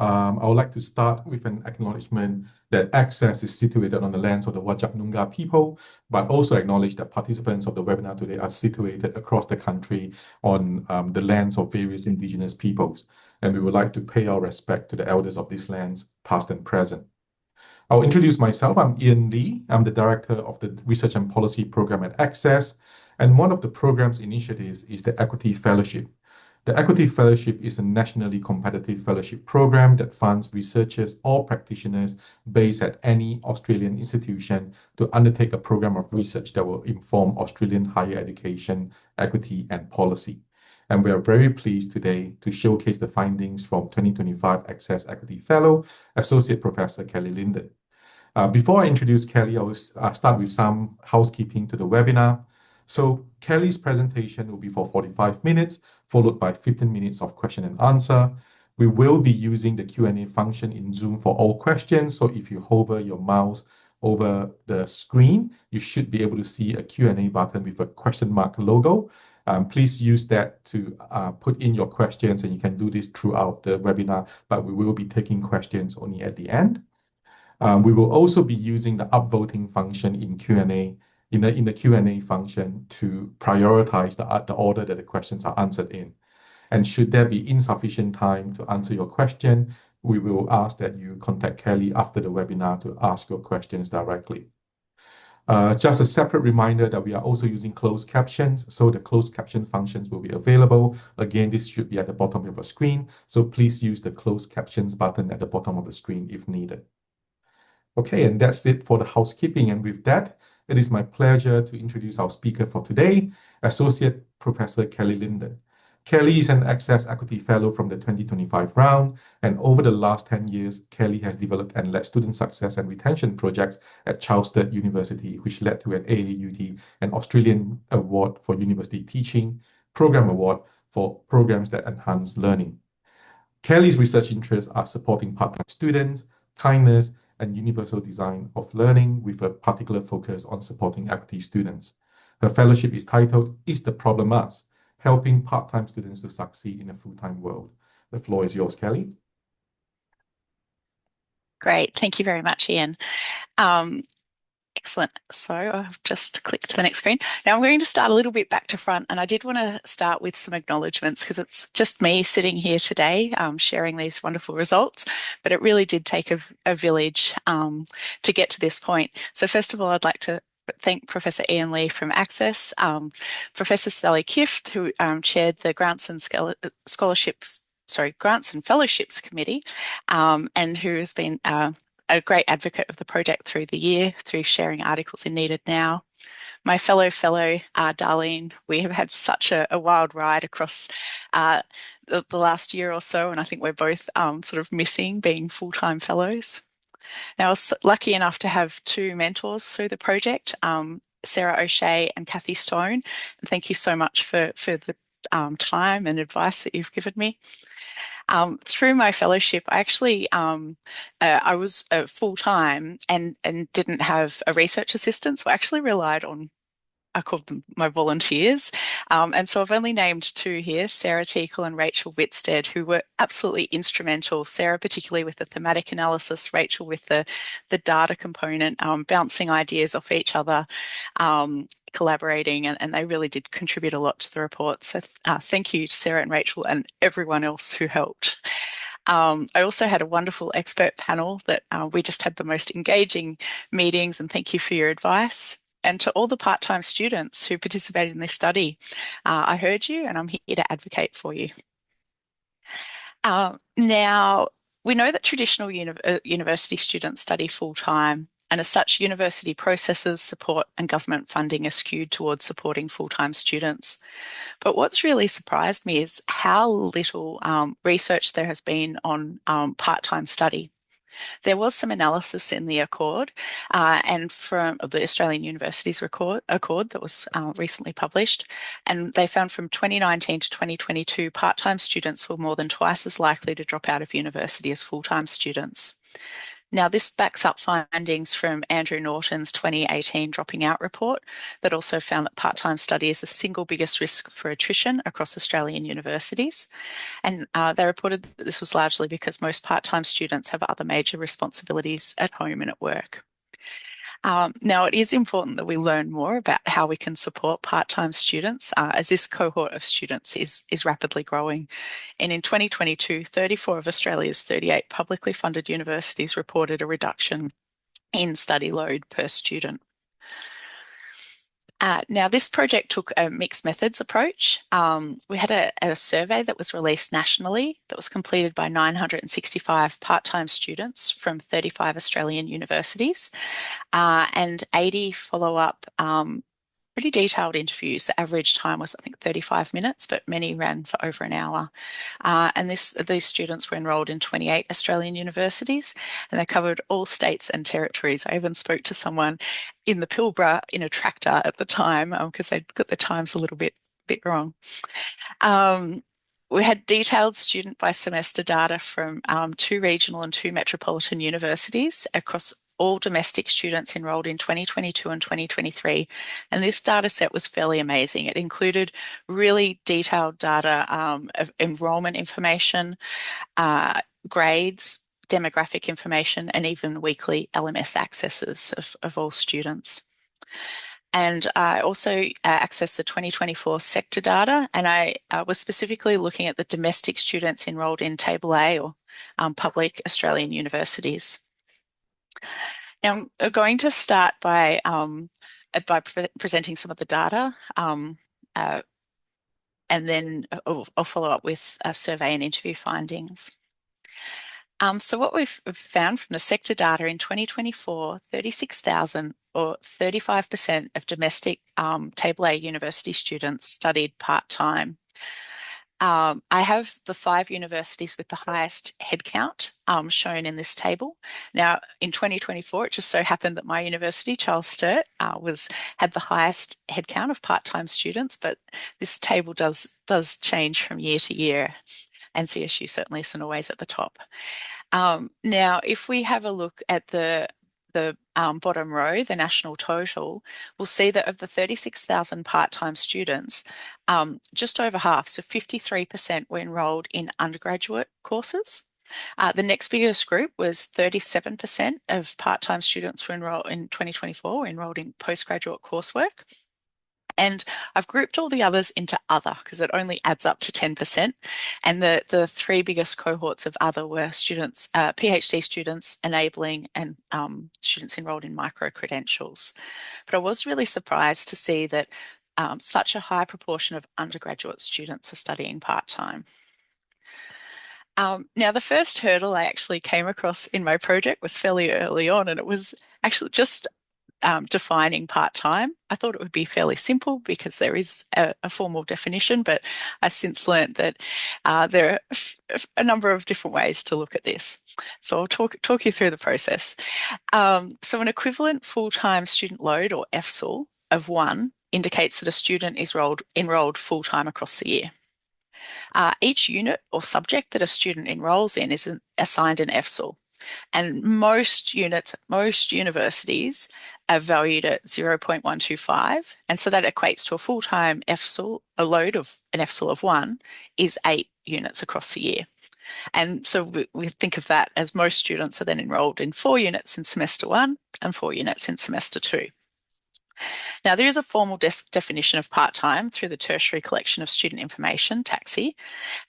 I would like to start with an acknowledgement that ACSES is situated on the lands of the Wajak Noongar people, but also acknowledge that participants of the webinar today are situated across the country on the lands of various Indigenous peoples. And we would like to pay our respect to the elders of these lands, past and present. I'll introduce myself. I'm Ian Lee. I'm the Director of the Research and Policy Program at ACSES. And one of the program's initiatives is the Equity Fellowship. The Equity Fellowship is a nationally competitive fellowship program that funds researchers or practitioners based at any Australian institution to undertake a program of research that will inform Australian higher education, equity, and policy. And we are very pleased today to showcase the findings from 2025 ACSES Equity Fellow, Associate Professor Kelly Linden. Before I introduce Kelly, I will start with some housekeeping to the webinar. So Kelly's presentation will be for 45 minutes, followed by 15 minutes of question and answer. We will be using the Q&A function in Zoom for all questions. So if you hover your mouse over the screen, you should be able to see a Q&A button with a question mark logo. Please use that to put in your questions, and you can do this throughout the webinar, but we will be taking questions only at the end. We will also be using the upvoting function in Q&A in the Q&A function to prioritize the order that the questions are answered in. And should there be insufficient time to answer your question, we will ask that you contact Kelly after the webinar to ask your questions directly. Just a separate reminder that we are also using closed captions, so the closed caption functions will be available. Again, this should be at the bottom of your screen, so please use the closed captions button at the bottom of the screen if needed. Okay, and that's it for the housekeeping. And with that, it is my pleasure to introduce our speaker for today, Associate Professor Kelly Linden. Kelly is an ACSES Equity Fellow from the 2025 round, and over the last 10 years, Kelly has developed and led student success and retention projects at Charles University, which led to an AAUT, an Australian Award for University Teaching, Program Award for programs that enhance learning. Kelly's research interests are supporting part-time students, kindness, and universal design of learning, with a particular focus on supporting equity students. Her fellowship is titled, Is the Problem Us? Helping part-time students to succeed in a full-time world. The floor is yours, Kelly. Great. Thank you very much, Ian. Excellent. So I've just clicked to the next screen. Now I'm going to start a little bit back to front, and I did want to start with some acknowledgements because it's just me sitting here today sharing these wonderful results, but it really did take a village to get to this point. So first of all, I'd like to thank Professor Ian Lee from ACSES, Professor Sally Kift, who chaired the Grants and Fellowships Committee, and who has been a great advocate of the project through the year, through sharing articles in Needed Now. My fellow, Darlene, we have had such a wild ride across the last year or so, and I think we're both sort of missing being full-time fellows. Now, I was lucky enough to have two mentors through the project, Sarah O'Shea and Kathy Stone. And thank you so much for the time and advice that you've given me. Through my fellowship, I actually I was full-time and didn't have a research assistant, so I actually relied on, I called them my volunteers. And so I've only named two here, Sarah Teakle and Rachel Whitstead, who were absolutely instrumental. Sarah particularly with the thematic analysis, Rachel with the data component, bouncing ideas off each other, collaborating, and they really did contribute a lot to the report. So thank you to Sarah and Rachel and everyone else who helped. I also had a wonderful expert panel that we just had the most engaging meetings, and thank you for your advice. And to all the part-time students who participated in this study, I heard you and I'm here to advocate for you. Now, we know that traditional university students study full-time, and as such, university processes, support and government funding are skewed towards supporting full-time students. But what's really surprised me is how little research there has been on part-time study. There was some analysis in the Accord and from the Australian Universities Accord that was recently published, and they found from 2019 to 2022 part-time students were more than twice as likely to drop out of university as full-time students. Now, this backs up findings from Andrew Norton's 2018 dropping out report that also found that part-time study is the single biggest risk for attrition across Australian universities. And they reported that this was largely because most part-time students have other major responsibilities at home and at work. Now, it is important that we learn more about how we can support part-time students, as this cohort of students is rapidly growing. And in 2022, 34 of Australia's 38 publicly funded universities reported a reduction in study load per student. Now, this project took a mixed methods approach. We had a survey that was released nationally that was completed by 965 part-time students from 35 Australian universities and 80 follow-up pretty detailed interviews. The average time was, I think, 35 minutes, but many ran for over an hour. And these students were enrolled in 28 Australian universities, and they covered all states and territories. I even spoke to someone in the Pilbara in a tractor at the time because they'd got the times a little bit wrong. We had detailed student by semester data from 2 regional and 2 metropolitan universities across all domestic students enrolled in 2022 and 2023. And this data set was fairly amazing. It included really detailed data of enrollment information, grades, demographic information, and even weekly LMS accesses of all students. And I also accessed the 2024 sector data, and I was specifically looking at the domestic students enrolled in Table A or public Australian universities. Now, I'm going to start by presenting some of the data, and then I'll follow up with survey and interview findings. So what we've found from the sector data in 2024, 36,000 or 35% of domestic Table A university students studied part-time. I have the 5 universities with the highest headcount shown in this table. Now, in 2024, it just so happened that my university, Charles Sturt, had the highest headcount of part-time students, but this table does change from year to year, and CSU certainly isn't always at the top. Now, if we have a look at the bottom row, the national total, we'll see that of the 36,000 part-time students, just over half, so 53% were enrolled in undergraduate courses. The next biggest group was 37% of part-time students were enrolled in 2024 were enrolled in postgraduate coursework. And I've grouped all the others into other because it only adds up to 10%. And the 3 biggest cohorts of other were students, PhD students, enabling, and students enrolled in micro-credentials. But I was really surprised to see that such a high proportion of undergraduate students are studying part-time. Now, the first hurdle I actually came across in my project was fairly early on, and it was actually just defining part-time. I thought it would be fairly simple because there is a formal definition, but I've since learned that there are a number of different ways to look at this. So I'll talk you through the process. So an equivalent full-time student load, or FSUL, of 1 indicates that a student is enrolled full-time across the year. Each unit or subject that a student enrolls in is assigned an FSUL. And most units at most universities are valued at 0.125. And so that equates to a full-time FSUL, a load of an FSUL of 1 is 8 units across the year. And so we think of that as most students are then enrolled in 4 units in semester 1 and 4 units in semester 2. Now, there is a formal definition of part-time through the Tertiary Collection of Student Information, TAXI,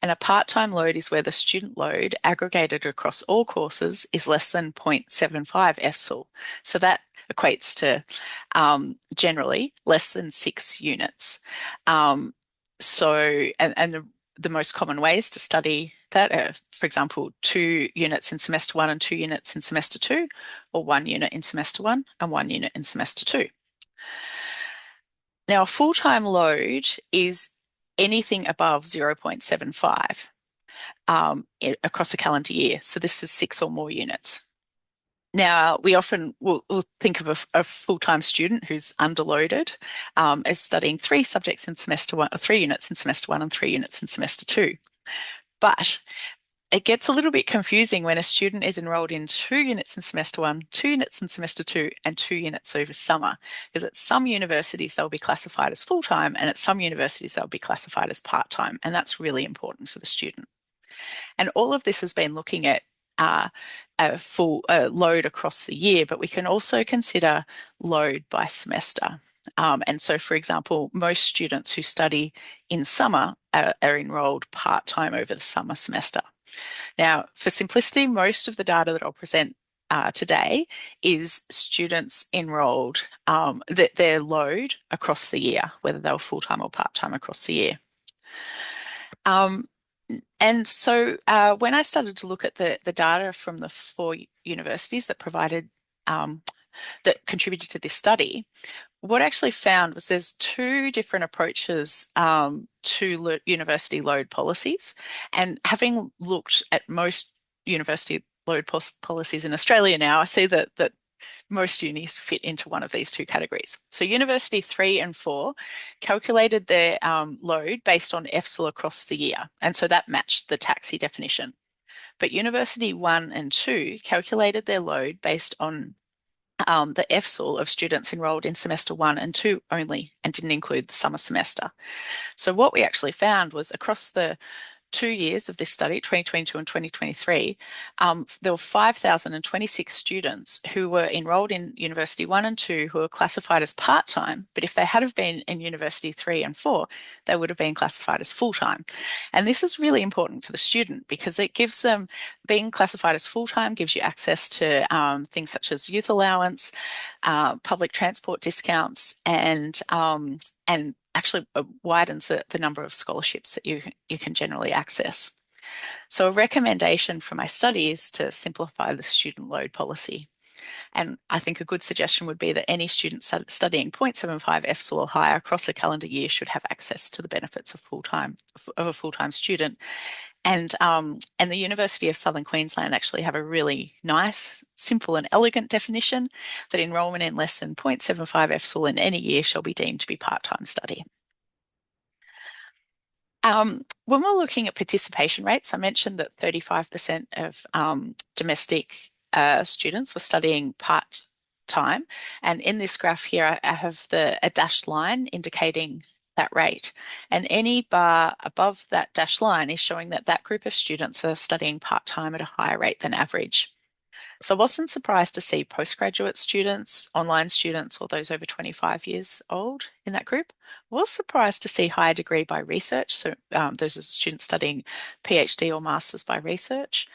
and a part-time load is where the student load aggregated across all courses is less than 0.75 FSUL. So that equates to generally less than 6 units. The most common ways to study that are, for example, 2 units in semester 1 and 2 units in semester 2, or 1 unit in semester 1 and 1 unit in semester 2. Now, a full-time load is anything above 0.75 across a calendar year. So this is 6 or more units. Now, we often will think of a full-time student who's underloaded as studying 3 subjects in semester 1, or 3 units in semester 1 and 3 units in semester 2. But it gets a little bit confusing when a student is enrolled in 2 units in semester 1, 2 units in semester 2, and 2 units over summer. Because at some universities, they'll be classified as full-time, and at some universities, they'll be classified as part-time. And that's really important for the student. And all of this has been looking at a full load across the year, but we can also consider load by semester. And so, for example, most students who study in summer are enrolled part-time over the summer semester. Now, for simplicity, most of the data that I'll present today is students enrolled, their load across the year, whether they were full-time or part-time across the year. And so when I started to look at the data from the 4 universities that provided, that contributed to this study, what I actually found was there's 2 different approaches to university load policies. And having looked at most university load policies in Australia now, I see that most unis fit into one of these 2 categories. So University 3 and 4 calculated their load based on FSL across the year. And so that matched the taxi definition. But University 1 and 2 calculated their load based on the FSL of students enrolled in semester 1 and 2 only, and didn't include the summer semester. So what we actually found was across the 2 years of this study, 2022 and 2023, there were 5,026 students who were enrolled in University 1 and 2 who were classified as part-time, but if they had have been in University 3 and 4, they would have been classified as full-time. And this is really important for the student because it gives them, being classified as full-time gives you access to things such as youth allowance, public transport discounts, and actually widens the number of scholarships that you can generally access. So a recommendation for my study is to simplify the student load policy. And I think a good suggestion would be that any student studying 0.75 FSL or higher across a calendar year should have access to the benefits of a full-time student. And the University of Southern Queensland actually have a really nice, simple and elegant definition that enrolment in less than 0.75 FSL in any year shall be deemed to be part-time study. When we're looking at participation rates, I mentioned that 35% of domestic students were studying part-time. And in this graph here, I have a dashed line indicating that rate. And any bar above that dashed line is showing that that group of students are studying part-time at a higher rate than average. So I wasn't surprised to see postgraduate students, online students, or those over 25 years old in that group. I was surprised to see higher degree by research. So those are students studying PhD or masters by research.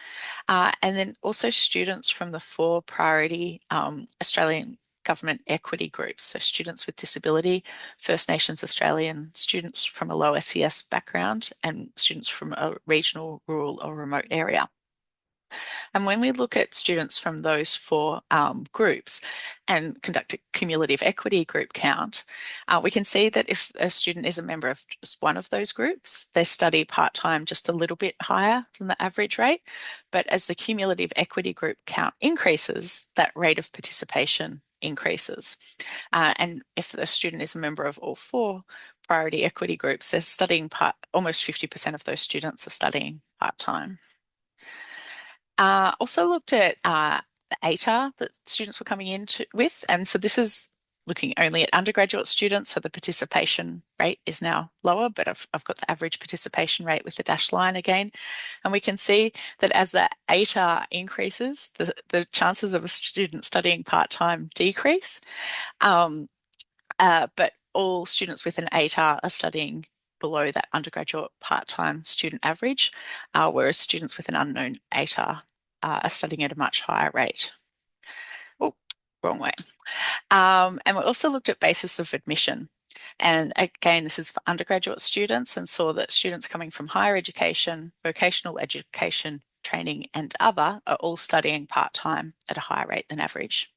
And then also students from the 4 priority Australian government equity groups. So students with disability, First Nations Australian, students from a low SES background, and students from a regional, rural or remote area. And when we look at students from those 4 groups and conduct a cumulative equity group count, we can see that if a student is a member of just one of those groups, they study part-time just a little bit higher than the average rate. But as the cumulative equity group count increases, that rate of participation increases. And if the student is a member of all 4 priority equity groups, they're studying almost 50% of those students are studying part-time. Also looked at the ATAR that students were coming in with. And so this is looking only at undergraduate students. So the participation rate is now lower, but I've got the average participation rate with the dashed line again. And we can see that as the ATAR increases, the chances of a student studying part-time decrease. But all students with an ATAR are studying below that undergraduate part-time student average, whereas students with an unknown ATAR are studying at a much higher rate. Oh, wrong way. And we also looked at basis of admission. And again, this is for undergraduate students, and saw that students coming from higher education, vocational education, training, and other are all studying part-time at a higher rate than average.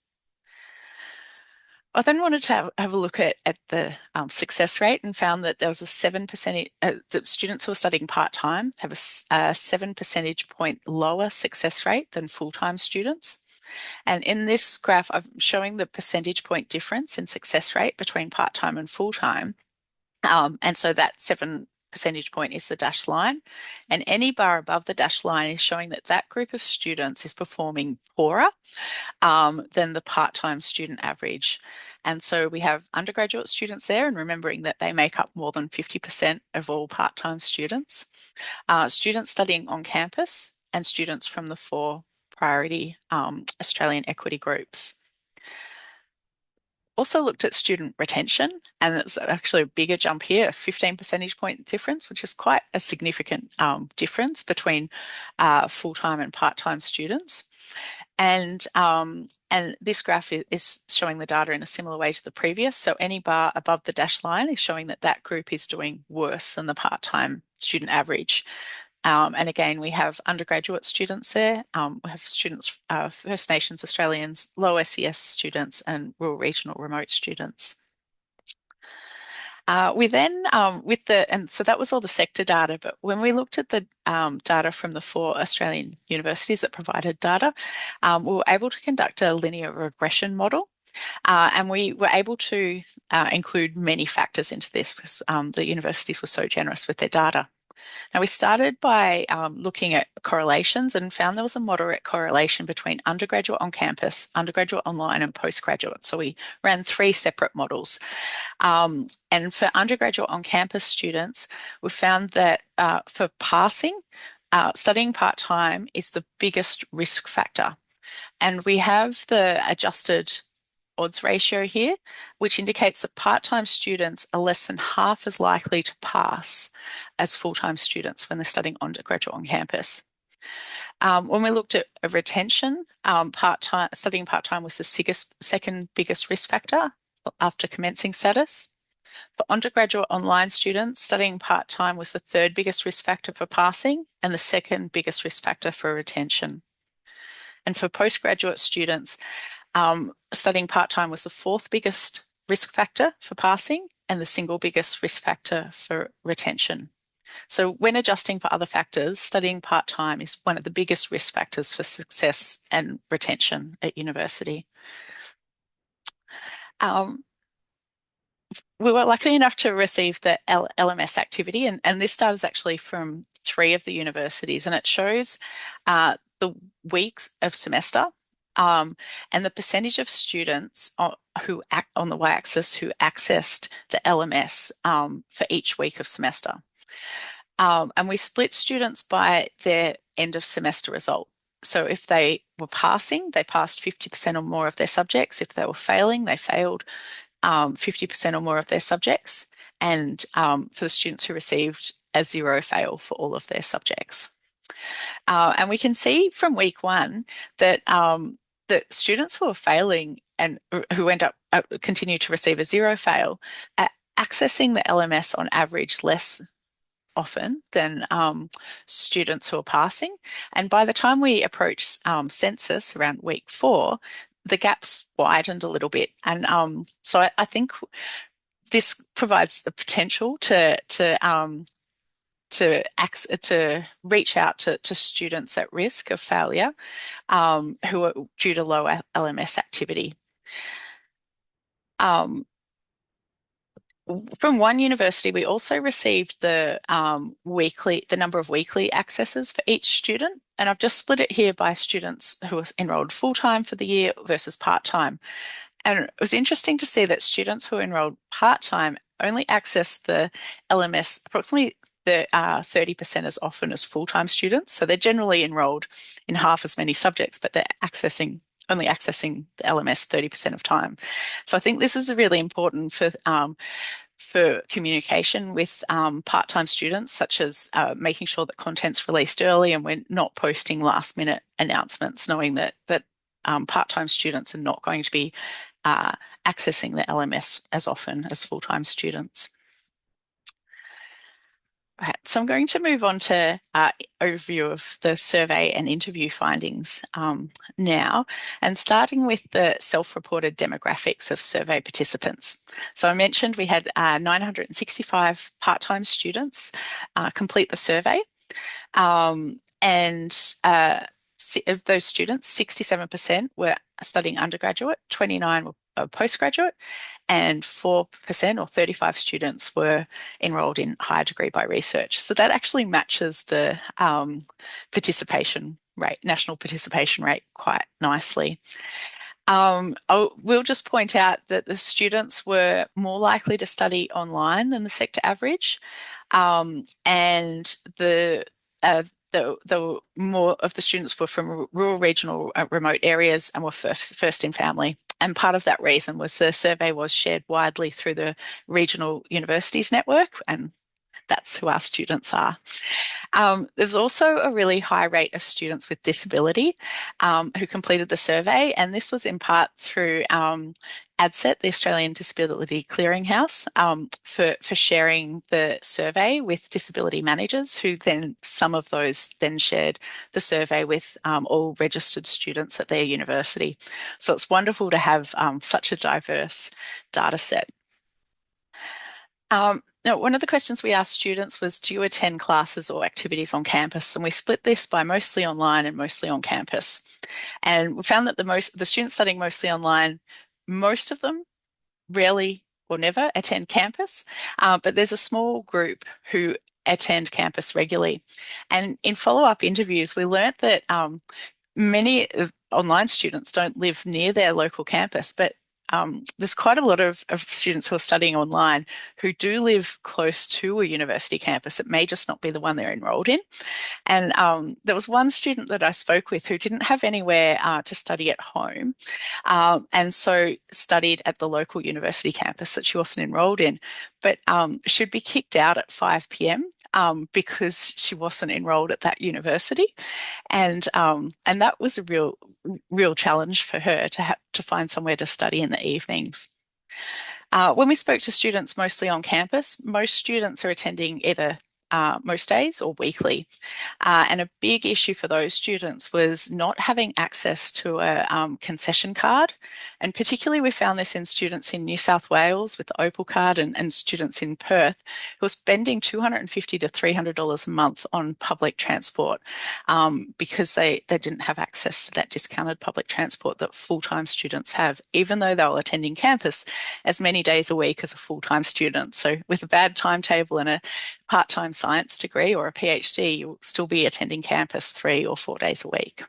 I then wanted to have a look at the success rate and found that there was a 7%, that students who are studying part-time have a 7 percentage point lower success rate than full-time students. And in this graph, I'm showing the percentage point difference in success rate between part-time and full-time. And so that 7 percentage point is the dashed line, and any bar above the dashed line is showing that that group of students is performing poorer than the part-time student average. And so we have undergraduate students there, and remembering that they make up more than 50% of all part-time students, students studying on campus, and students from the 4 priority Australian equity groups. Also looked at student retention, and it's actually a bigger jump here, a 15 percentage point difference, which is quite a significant difference between full-time and part-time students. And this graph is showing the data in a similar way to the previous. So any bar above the dashed line is showing that that group is doing worse than the part-time student average. And again, we have undergraduate students there. We have students, First Nations Australians, low SES students, and rural, regional, remote students. We then, so that was all the sector data, but when we looked at the data from the 4 Australian universities that provided data, we were able to conduct a linear regression model. And we were able to include many factors into this because the universities were so generous with their data. Now, we started by looking at correlations and found there was a moderate correlation between undergraduate on campus, undergraduate online, and postgraduate. So we ran 3 separate models. And for undergraduate on campus students, we found that for passing, studying part-time is the biggest risk factor. And we have the adjusted odds ratio here, which indicates that part-time students are less than half as likely to pass as full-time students when they're studying undergraduate on campus. When we looked at retention, studying part-time was the second biggest risk factor after commencing status. For undergraduate online students, studying part-time was the 3rd biggest risk factor for passing and the 2nd biggest risk factor for retention. And for postgraduate students, studying part-time was the 4th biggest risk factor for passing and the single biggest risk factor for retention. So when adjusting for other factors, studying part-time is one of the biggest risk factors for success and retention at university. We were lucky enough to receive the LMS activity, and this data is actually from 3 of the universities, and it shows the weeks of semester and the percentage of students who on the y-axis who accessed the LMS for each week of semester. And we split students by their end of semester result. So if they were passing, they passed 50% or more of their subjects. If they were failing, they failed 50% or more of their subjects. And for the students who received a 0 fail for all of their subjects. And we can see from week 1 that that students who are failing and who end up continue to receive a 0 fail are accessing the LMS on average less often than students who are passing. And by the time we approach census around week 4, the gaps widened a little bit. And so I think this provides the potential to reach out to students at risk of failure who are due to low LMS activity. From one university, we also received the number of weekly accesses for each student, and I've just split it here by students who were enrolled full-time for the year versus part-time. And it was interesting to see that students who enrolled part-time only accessed the LMS approximately 30% as often as full-time students. So they're generally enrolled in half as many subjects, but they're only accessing the LMS 30% of time. So I think this is really important for communication with part-time students, such as making sure that content's released early and we're not posting last-minute announcements, knowing that part-time students are not going to be accessing the LMS as often as full-time students. Right, so I'm going to move on to overview of the survey and interview findings now, and starting with the self-reported demographics of survey participants. So I mentioned we had 965 part-time students complete the survey, and of those students, 67% were studying undergraduate, 29% were a postgraduate, and 4% or 35 students were enrolled in higher degree by research. So that actually matches the participation rate, national participation rate, quite nicely. We'll just point out that the students were more likely to study online than the sector average, and the more of the students were from rural, regional, remote areas and were first in family. And part of that reason was the survey was shared widely through the regional universities network, and that's who our students are. There's also a really high rate of students with disability who completed the survey, and this was in part through ADSET, the Australian Disability Clearinghouse, for sharing the survey with disability managers, who then, some of those then shared the survey with all registered students at their university. So it's wonderful to have such a diverse data set. Now, one of the questions we asked students was, do you attend classes or activities on campus? And we split this by mostly online and mostly on campus. And we found that the students studying mostly online, most of them rarely or never attend campus, but there's a small group who attend campus regularly. And in follow-up interviews, we learnt that many online students don't live near their local campus, but there's quite a lot of students who are studying online who do live close to a university campus. It may just not be the one they're enrolled in. And there was one student that I spoke with who didn't have anywhere to study at home, and so studied at the local university campus that she wasn't enrolled in, but she'd be kicked out at 5 p.m. Because she wasn't enrolled at that university, and that was a real challenge for her to have to find somewhere to study in the evenings. When we spoke to students mostly on campus, most students are attending either most days or weekly. And a big issue for those students was not having access to a concession card. And particularly we found this in students in New South Wales with the Opal card, and students in Perth who were spending $250 to $300 a month on public transport because they didn't have access to that discounted public transport that full-time students have, even though they were attending campus as many days a week as a full-time student. So with a bad timetable and a part-time science degree or a PhD, you'll still be attending campus 3 or 4 days a week.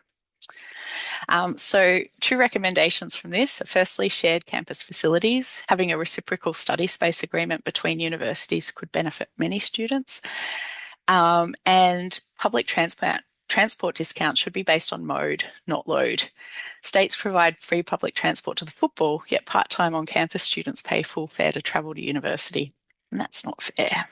So 2 recommendations from this are, firstly, shared campus facilities. Having a reciprocal study space agreement between universities could benefit many students. And public transport discounts should be based on mode, not load. States provide free public transport to the football, yet part-time on-campus students pay full fare to travel to university, and that's not fair.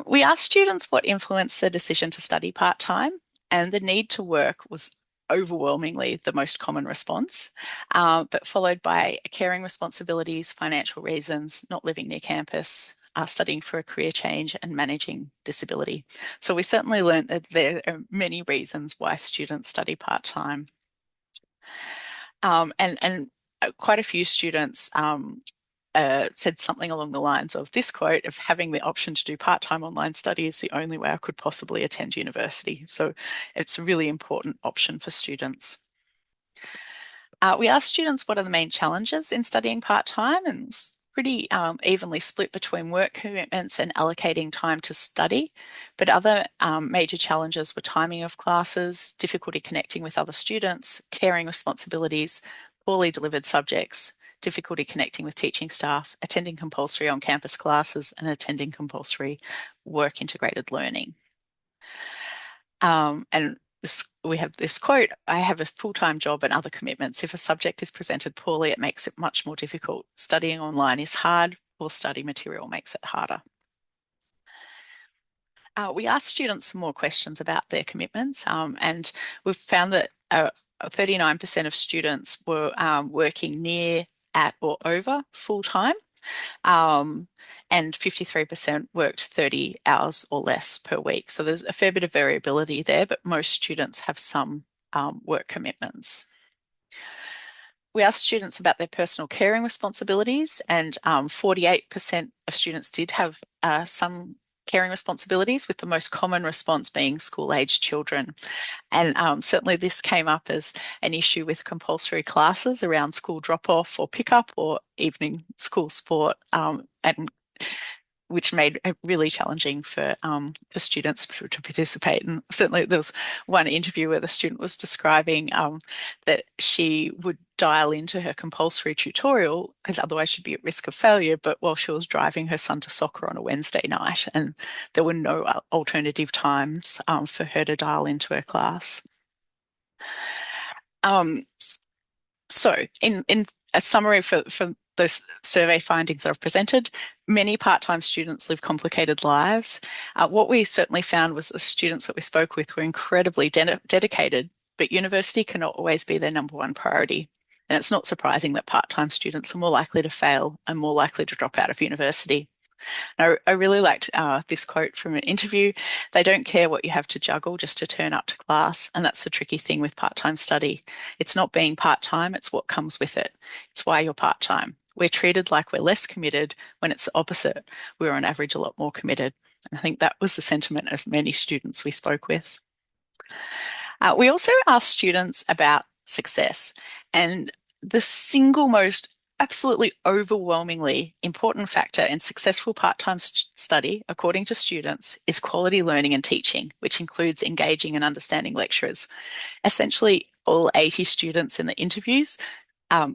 We asked students what influenced their decision to study part-time, and the need to work was overwhelmingly the most common response, but followed by caring responsibilities, financial reasons, not living near campus, studying for a career change, and managing disability. So we certainly learned that there are many reasons why students study part-time. And quite a few students said something along the lines of this quote of, having the option to do part-time online study is the only way I could possibly attend university. So it's a really important option for students. We asked students what are the main challenges in studying part-time, and it's pretty evenly split between work commitments and allocating time to study. But other major challenges were timing of classes, difficulty connecting with other students, caring responsibilities, poorly delivered subjects, difficulty connecting with teaching staff, attending compulsory on-campus classes, and attending compulsory work integrated learning. And we have this quote, I have a full-time job and other commitments. If a subject is presented poorly, it makes it much more difficult. Studying online is hard, or study material makes it harder. We asked students some more questions about their commitments, and we've found that 39% of students were working near, at, or over full-time, and 53% worked 30 hours or less per week. So there's a fair bit of variability there, but most students have some work commitments. We asked students about their personal caring responsibilities, and 48% of students did have some caring responsibilities, with the most common response being school-aged children. And certainly this came up as an issue with compulsory classes around school drop-off or pickup or evening school sport, and which made it really challenging for students to participate. And certainly there was one interview where the student was describing that she would dial into her compulsory tutorial because otherwise she'd be at risk of failure, but while she was driving her son to soccer on a Wednesday night, and there were no alternative times for her to dial into her class. So in a summary for those survey findings that I've presented, many part-time students live complicated lives. What we certainly found was the students that we spoke with were incredibly dedicated, but university cannot always be their number one priority. And it's not surprising that part-time students are more likely to fail and more likely to drop out of university. I really liked this quote from an interview. They don't care what you have to juggle just to turn up to class. And that's the tricky thing with part-time study. It's not being part-time, it's what comes with it. It's why you're part-time. We're treated like we're less committed when it's the opposite. We're on average a lot more committed. And I think that was the sentiment of many students we spoke with. We also asked students about success, and the single most absolutely overwhelmingly important factor in successful part-time study, according to students, is quality learning and teaching, which includes engaging and understanding lecturers. Essentially, all 80 students in the interviews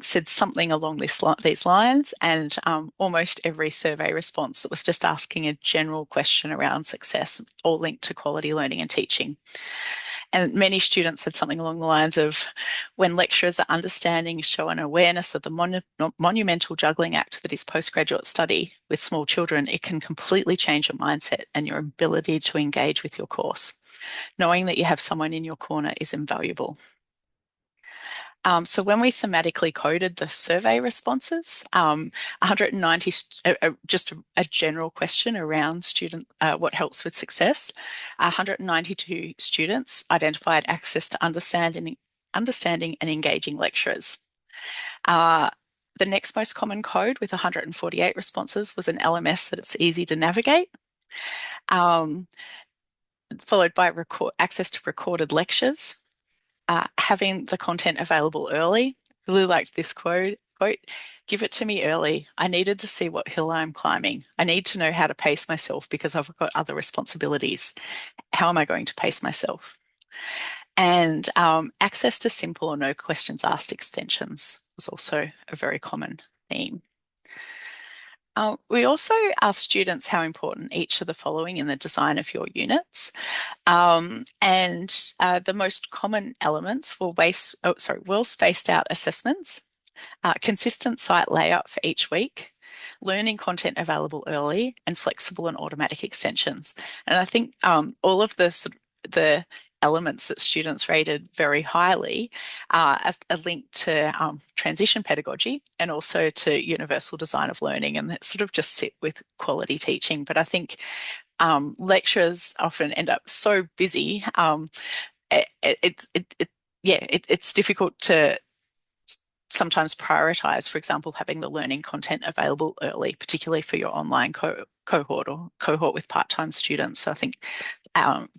said something along these lines, and almost every survey response that was just asking a general question around success, all linked to quality learning and teaching. And many students said something along the lines of, when lecturers are understanding, show an awareness of the monumental juggling act that is postgraduate study with small children, it can completely change your mindset and your ability to engage with your course. Knowing that you have someone in your corner is invaluable. So when we thematically coded the survey responses, 190, just a general question around what helps with success, 192 students identified access to understanding and engaging lecturers. The next most common code with 148 responses was an LMS that it's easy to navigate, followed by access to recorded lectures. Having the content available early. Really liked this quote, give it to me early. I needed to see what hill I'm climbing. I need to know how to pace myself because I've got other responsibilities. How am I going to pace myself? And access to simple or no questions asked extensions was also a very common theme. We also asked students how important each of the following in the design of your units. The most common elements were well-spaced out assessments, consistent site layout for each week, learning content available early, and flexible and automatic extensions. And I think all of the elements that students rated very highly are linked to transition pedagogy and also to universal design of learning, and that sort of just sit with quality teaching. But I think lecturers often end up so busy, it's difficult to sometimes prioritize, for example, having the learning content available early, particularly for your online cohort or cohort with part-time students. So I think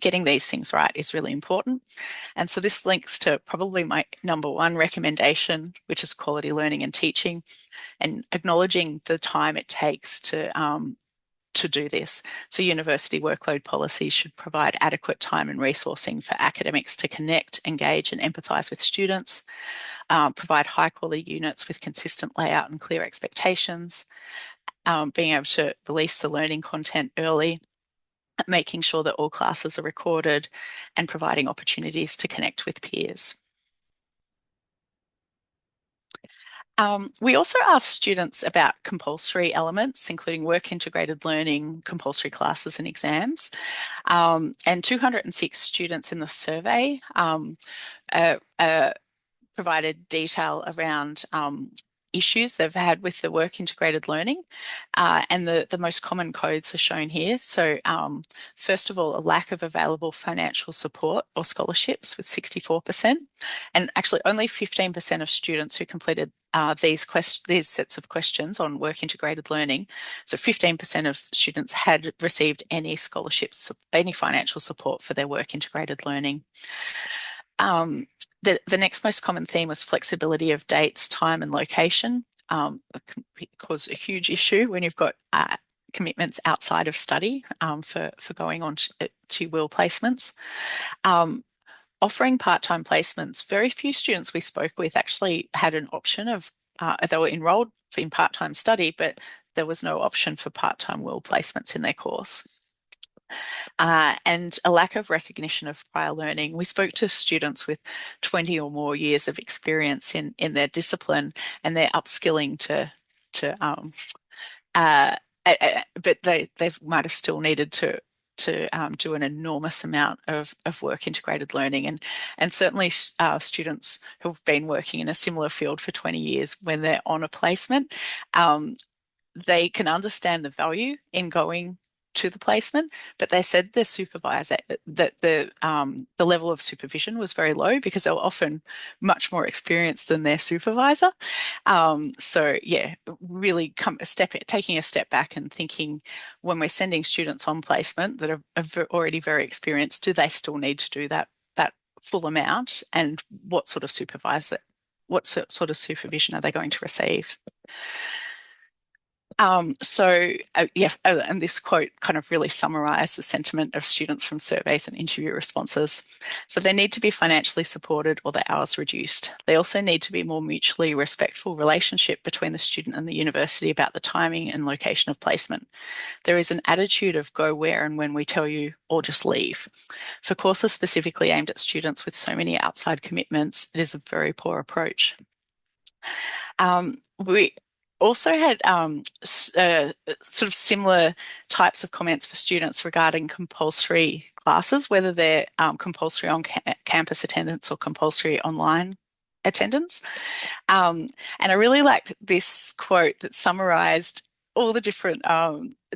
getting these things right is really important. And so this links to probably my number one recommendation, which is quality learning and teaching, and acknowledging the time it takes to do this. So university workload policies should provide adequate time and resourcing for academics to connect, engage, and empathise with students, provide high quality units with consistent layout and clear expectations, being able to release the learning content early, making sure that all classes are recorded, and providing opportunities to connect with peers. We also asked students about compulsory elements, including work-integrated learning, compulsory classes and exams. And 206 students in the survey provided detail around issues they've had with the work integrated learning, and the most common codes are shown here. So first of all, a lack of available financial support or scholarships with 64%, and actually only 15% of students who completed these sets of questions on work integrated learning. So 15% of students had received any scholarships, any financial support for their work integrated learning. The next most common theme was flexibility of dates, time, and location. It can cause a huge issue when you've got commitments outside of study for going on to WIL placements. Offering part-time placements, very few students we spoke with actually had an option of, they were enrolled in part-time study, but there was no option for part-time WIL placements in their course. And a lack of recognition of prior learning. We spoke to students with 20 or more years of experience in their discipline, and they're upskilling but they might have still needed to do an enormous amount of work integrated learning, and certainly students who've been working in a similar field for 20 years, when they're on a placement, they can understand the value in going to the placement, but they said their supervisor, that the level of supervision was very low because they were often much more experienced than their supervisor. So yeah, really taking a step back and thinking, when we're sending students on placement that are already very experienced, do they still need to do that full amount, and what sort of supervision are they going to receive? And this quote kind of really summarised the sentiment of students from surveys and interview responses. So they need to be financially supported or their hours reduced. They also need to be more mutually respectful relationship between the student and the university about the timing and location of placement. There is an attitude of go where and when we tell you, or just leave. For courses specifically aimed at students with so many outside commitments, it is a very poor approach. We also had sort of similar types of comments for students regarding compulsory classes, whether they're compulsory on campus attendance or compulsory online attendance. And I really liked this quote that summarised all the different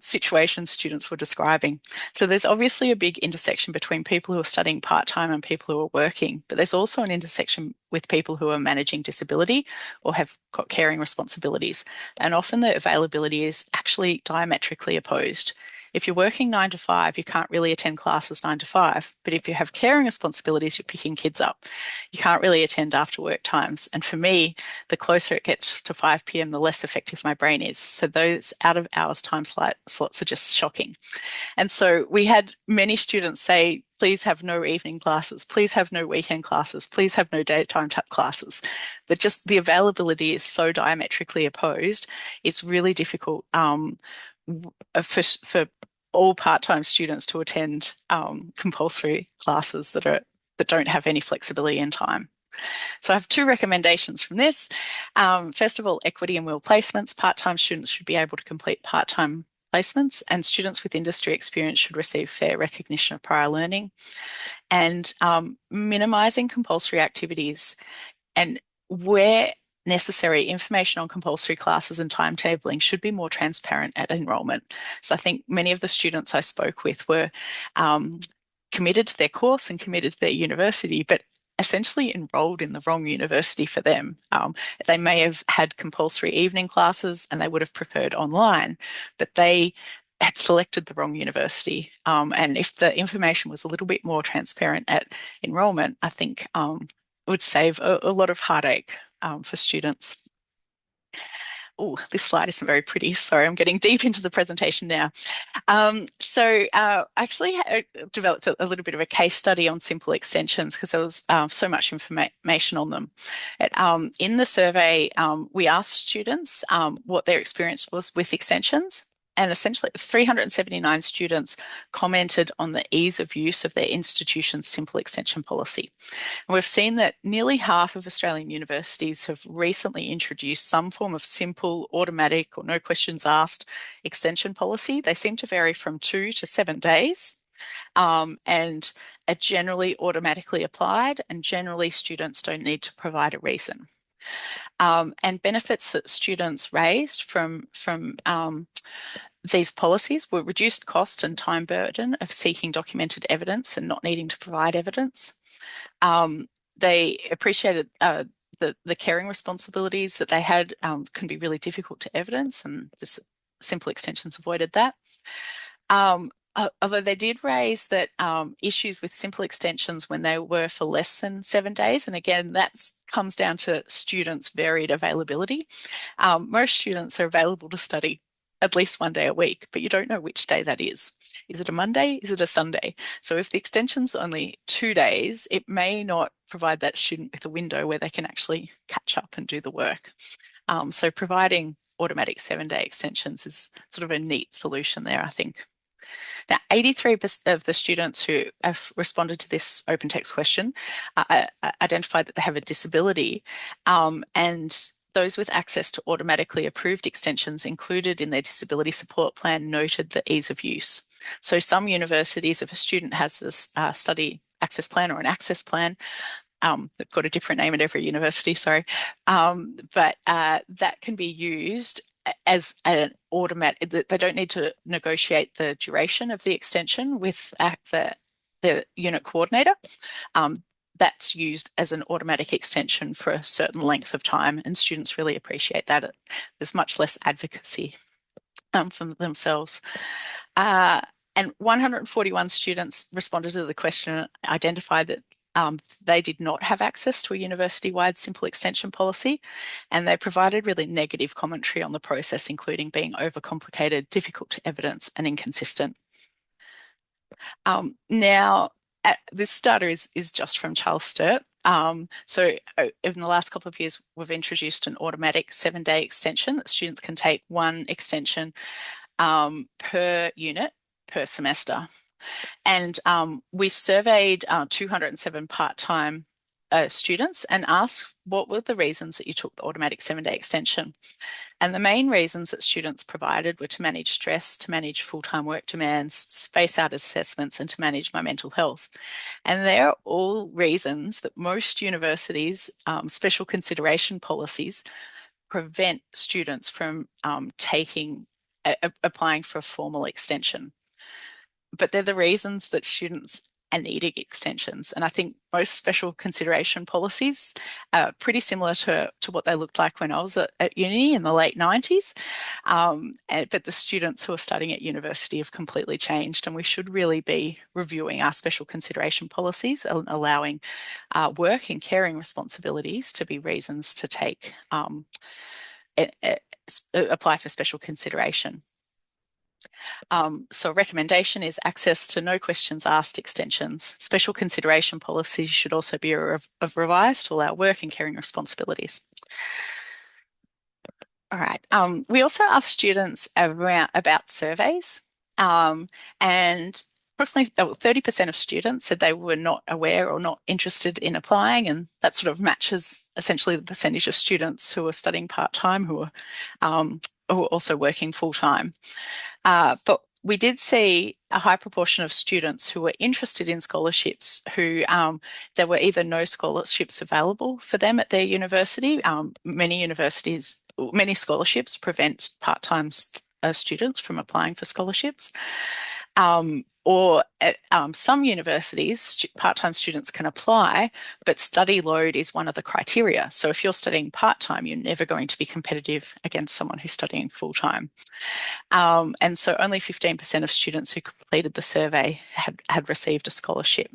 situations students were describing. So there's obviously a big intersection between people who are studying part-time and people who are working, but there's also an intersection with people who are managing disability or have got caring responsibilities. And often the availability is actually diametrically opposed. If you're working 9 to 5, you can't really attend classes 9 to 5. But if you have caring responsibilities, you're picking kids up. You can't really attend after work times. And for me, the closer it gets to 5 p.m., the less effective my brain is. So those out of hours time slots are just shocking. And so we had many students say, please have no evening classes, please have no weekend classes, please have no daytime classes. That just the availability is so diametrically opposed. It's really difficult for all part-time students to attend compulsory classes that don't have any flexibility in time. So I have 2 recommendations from this. First of all, equity and WIL placements. Part-time students should be able to complete part-time placements, and students with industry experience should receive fair recognition of prior learning. And minimising compulsory activities, and where necessary, information on compulsory classes and timetabling should be more transparent at enrolment. So I think many of the students I spoke with were committed to their course and committed to their university, but essentially enrolled in the wrong university for them. They may have had compulsory evening classes and they would have preferred online, but they had selected the wrong university. And if the information was a little bit more transparent at enrolment, I think would save a lot of heartache for students. Oh, this slide isn't very pretty. Sorry, I'm getting deep into the presentation now. I actually developed a little bit of a case study on simple extensions because there was so much information on them. In the survey, we asked students what their experience was with extensions. And essentially 379 students commented on the ease of use of their institution's simple extension policy. And we've seen that nearly half of Australian universities have recently introduced some form of simple, automatic, or no questions asked extension policy. They seem to vary from 2 to 7 days and are generally automatically applied, and generally students don't need to provide a reason. And benefits that students raised from these policies were reduced cost and time burden of seeking documented evidence and not needing to provide evidence. They appreciated the caring responsibilities that they had can be really difficult to evidence, and this simple extensions avoided that. Although they did raise that issues with simple extensions when they were for less than 7 days, and again, that comes down to students' varied availability. Most students are available to study at least 1 day a week, but you don't know which day that is. Is it a Monday? Is it a Sunday? So if the extension's only 2 days, it may not provide that student with a window where they can actually catch up and do the work. So providing automatic 7-day extensions is sort of a neat solution there, I think. Now, 83% of the students who have responded to this open text question identified that they have a disability, and those with access to automatically approved extensions included in their disability support plan noted the ease of use. So some universities, if a student has this study access plan or an access plan, they've got a different name at every university, sorry, but that can be used as an automatic. They don't need to negotiate the duration of the extension with the unit coordinator. That's used as an automatic extension for a certain length of time, and students really appreciate that. There's much less advocacy from themselves. And 141 students responded to the question, identified that they did not have access to a university-wide simple extension policy, and they provided really negative commentary on the process, including being overcomplicated, difficult to evidence, and inconsistent. Now, this data is just from Charles Sturt. So in the last couple of years, we've introduced an automatic 7-day extension that students can take one extension per unit per semester. And we surveyed 207 part-time students and asked what were the reasons that you took the automatic 7-day extension. And the main reasons that students provided were to manage stress, to manage full-time work demands, space out assessments, and to manage my mental health. And they're all reasons that most universities' special consideration policies prevent students from applying for a formal extension. But they're the reasons that students are needing extensions. And I think most special consideration policies are pretty similar to what they looked like when I was at uni in the late 90s. But the students who are studying at university have completely changed, and we should really be reviewing our special consideration policies and allowing work and caring responsibilities to be reasons to take apply for special consideration. So a recommendation is access to no questions asked extensions. Special consideration policies should also be revised to allow work and caring responsibilities. All right. We also asked students about surveys, and approximately 30% of students said they were not aware or not interested in applying, and that sort of matches essentially the percentage of students who are studying part-time who are also working full-time. But we did see a high proportion of students who were interested in scholarships who there were either no scholarships available for them at their university. Many scholarships prevent part-time students from applying for scholarships. Or at some universities, part-time students can apply, but study load is one of the criteria. So if you're studying part-time, you're never going to be competitive against someone who's studying full-time. And so only 15% of students who completed the survey had received a scholarship.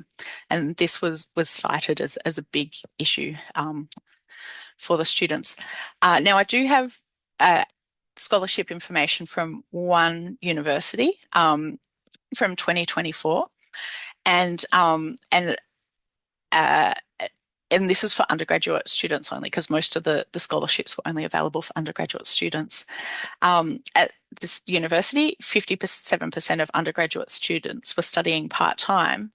And this was cited as a big issue for the students. Now, I do have scholarship information from one university from 2024, and this is for undergraduate students only, because most of the scholarships were only available for undergraduate students. At this university, 57% of undergraduate students were studying part-time,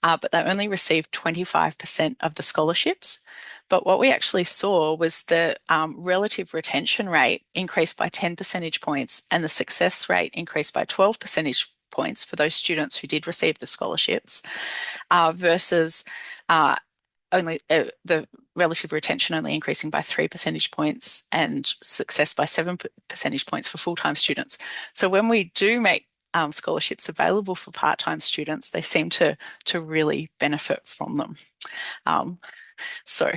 but they only received 25% of the scholarships. But what we actually saw was the relative retention rate increased by 10 percentage points, and the success rate increased by 12 percentage points for those students who did receive the scholarships versus only the relative retention only increasing by 3 percentage points and success by 7 percentage points for full-time students. So when we do make scholarships available for part-time students, they seem to really benefit from them. So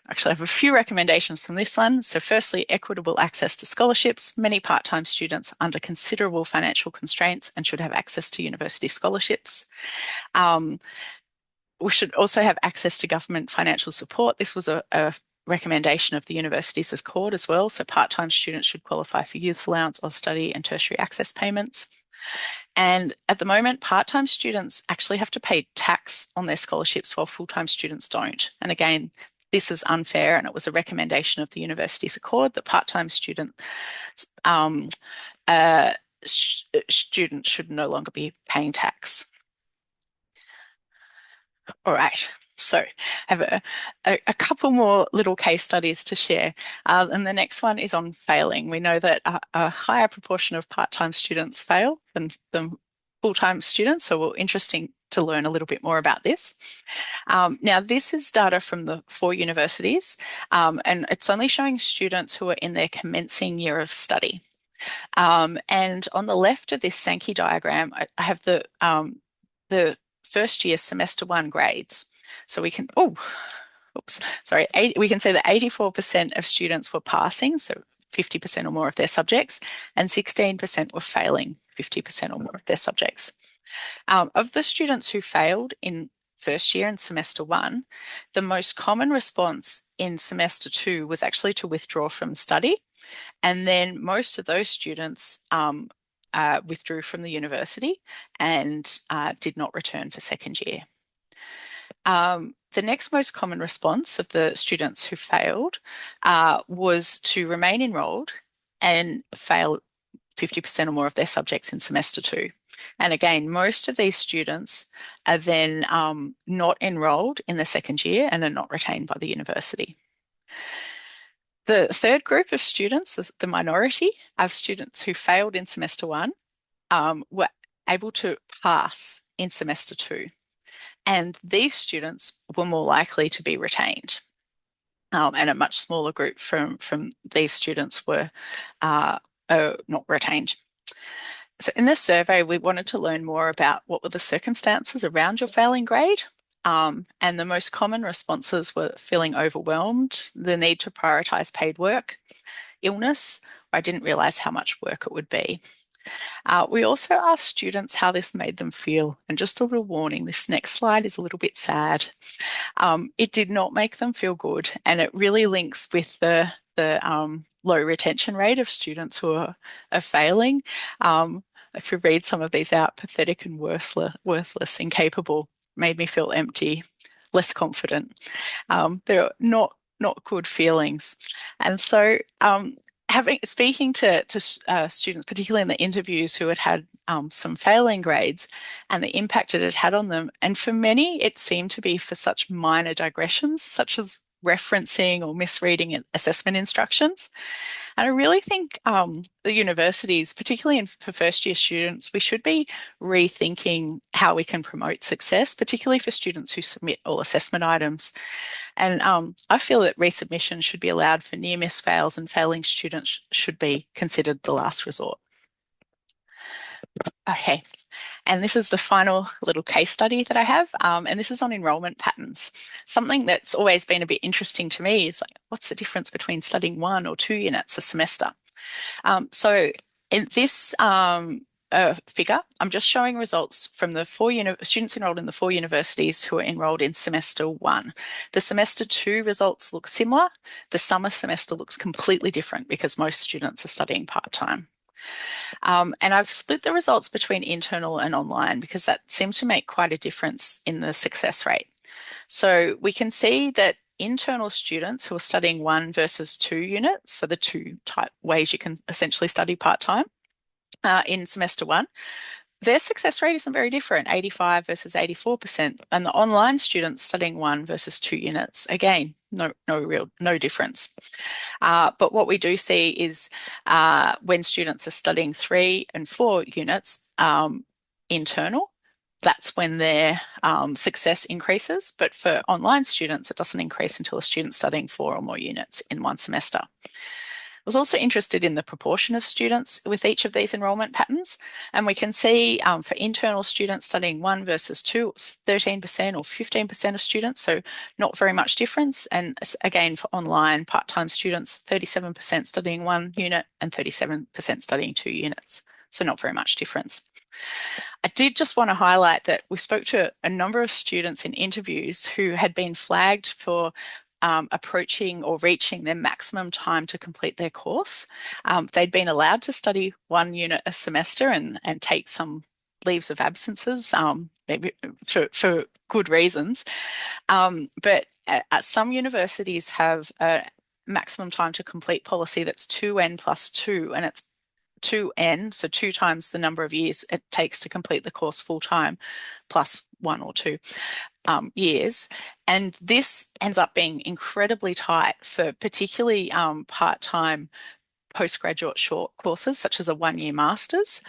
actually I have a few recommendations from this one. So firstly, equitable access to scholarships. Many part-time students are under considerable financial constraints and should have access to university scholarships. We should also have access to government financial support. This was a recommendation of the Universities Accord as well. So part-time students should qualify for youth allowance or study and tertiary access payments. And at the moment, part-time students actually have to pay tax on their scholarships while full-time students don't. And again, this is unfair, and it was a recommendation of the Universities Accord that part-time students should no longer be paying tax. All right, so I have a couple more little case studies to share. And the next one is on failing. We know that a higher proportion of part-time students fail than full-time students, so we're interesting to learn a little bit more about this. Now, this is data from the 4 universities, and it's only showing students who are in their commencing year of study. And on the left of this Sankey diagram, I have the first year semester 1 grades. So we can, we can say that 84% of students were passing, so 50% or more of their subjects, and 16% were failing 50% or more of their subjects. Of the students who failed in first year and semester 1, the most common response in semester 2 was actually to withdraw from study. And then most of those students withdrew from the university and did not return for second year. The next most common response of the students who failed was to remain enrolled and fail 50% or more of their subjects in semester 2. And again, most of these students are then not enrolled in the second year and are not retained by the university. The third group of students, the minority of students who failed in semester 1, were able to pass in semester 2. And these students were more likely to be retained. And a much smaller group from these students were not retained. So in this survey, we wanted to learn more about what were the circumstances around your failing grade. And the most common responses were feeling overwhelmed, the need to prioritize paid work, illness, or I didn't realize how much work it would be. We also asked students how this made them feel. And just a little warning, this next slide is a little bit sad. It did not make them feel good, and it really links with the low retention rate of students who are failing. If you read some of these out, pathetic and worthless, incapable, made me feel empty, less confident. They're not good feelings. And so speaking to students, particularly in the interviews who had some failing grades and the impact it had had on them, and for many it seemed to be for such minor digressions, such as referencing or misreading assessment instructions. And I really think the universities, particularly for first year students, we should be rethinking how we can promote success, particularly for students who submit all assessment items. And I feel that resubmission should be allowed for near miss fails, and failing students should be considered the last resort. Okay, and this is the final little case study that I have, and this is on enrolment patterns. Something that's always been a bit interesting to me is like, what's the difference between studying 1 or 2 units a semester? So in this figure, I'm just showing results from the students enrolled in the 4 universities who are enrolled in semester 1. The semester 2 results look similar. The summer semester looks completely different because most students are studying part-time. And I've split the results between internal and online because that seemed to make quite a difference in the success rate. So we can see that internal students who are studying 1 versus 2 units, so the 2 type ways you can essentially study part-time in semester 1, their success rate isn't very different, 85 versus 84%. And the online students studying 1 versus 2 units, again, no difference. But what we do see is when students are studying 3 and 4 units internal, that's when their success increases. But for online students, it doesn't increase until a student's studying 4 or more units in one semester. I was also interested in the proportion of students with each of these enrolment patterns. And we can see for internal students studying 1 versus 2, it's 13% or 15% of students, so not very much difference. And again, for online part-time students, 37% studying 1 unit and 37% studying 2 units, so not very much difference. I did just want to highlight that we spoke to a number of students in interviews who had been flagged for approaching or reaching their maximum time to complete their course. They'd been allowed to study 1 unit a semester and take some leaves of absences, maybe for good reasons. But some universities have a maximum time to complete policy that's 2N plus 2, and it's 2N, so 2 times the number of years it takes to complete the course full time, plus 1 or 2 years. And this ends up being incredibly tight for particularly part-time postgraduate short courses, such as a 1-year master's.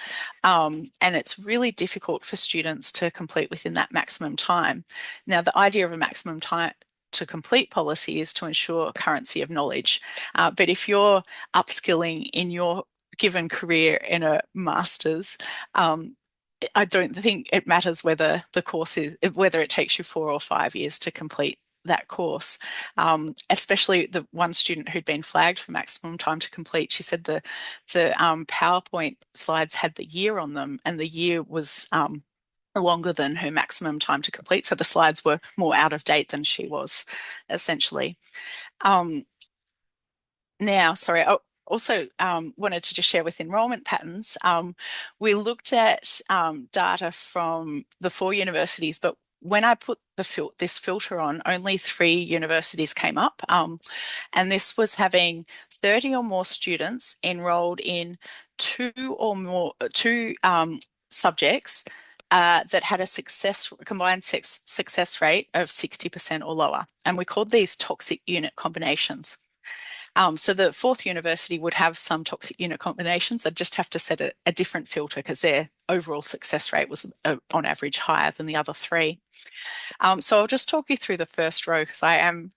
And it's really difficult for students to complete within that maximum time. Now, the idea of a maximum time to complete policy is to ensure currency of knowledge. But if you're upskilling in your given career in a master's, I don't think it matters whether the course is, whether it takes you 4 or 5 years to complete that course. Especially the one student who'd been flagged for maximum time to complete, she said the PowerPoint slides had the year on them, and the year was longer than her maximum time to complete. So the slides were more out of date than she was, essentially. Now, sorry, I also wanted to just share with enrolment patterns. We looked at data from the 4 universities, but when I put this filter on, only 3 universities came up. And this was having 30 or more students enrolled in 2 subjects that had a combined success rate of 60% or lower. And we called these toxic unit combinations. So the 4th university would have some toxic unit combinations. I'd just have to set a different filter because their overall success rate was on average higher than the other 3. So I'll just talk you through the first row because I am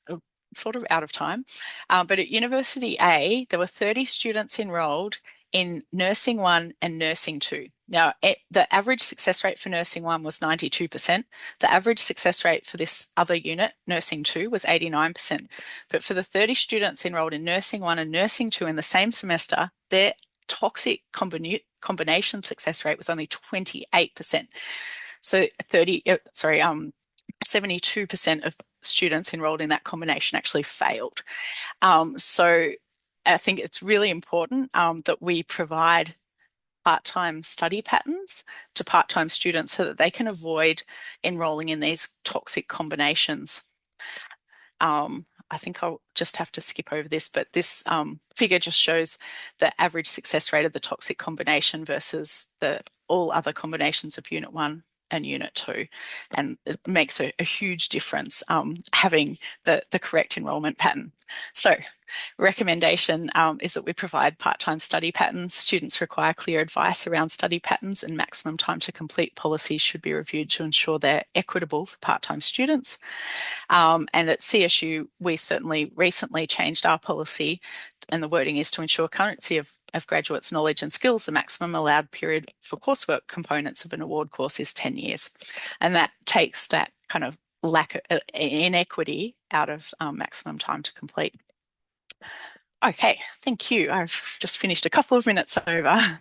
sort of out of time. But at University A, there were 30 students enrolled in Nursing 1 and Nursing 2. Now, the average success rate for Nursing 1 was 92%. The average success rate for this other unit, Nursing 2, was 89%. But for the 30 students enrolled in Nursing 1 and Nursing 2 in the same semester, their toxic combination success rate was only 28%. So 72% of students enrolled in that combination actually failed. So I think it's really important that we provide part-time study patterns to part-time students so that they can avoid enrolling in these toxic combinations. I think I'll just have to skip over this, but this figure just shows the average success rate of the toxic combination versus all other combinations of Unit 1 and Unit 2. And it makes a huge difference having the correct enrolment pattern. So recommendation is that we provide part-time study patterns. Students require clear advice around study patterns, and maximum time to complete policies should be reviewed to ensure they're equitable for part-time students. And at CSU, we certainly recently changed our policy, and the wording is to ensure currency of graduates' knowledge and skills. The maximum allowed period for coursework components of an award course is 10 years. And that takes that kind of lack of inequity out of maximum time to complete. Okay, thank you. I've just finished a couple of minutes over.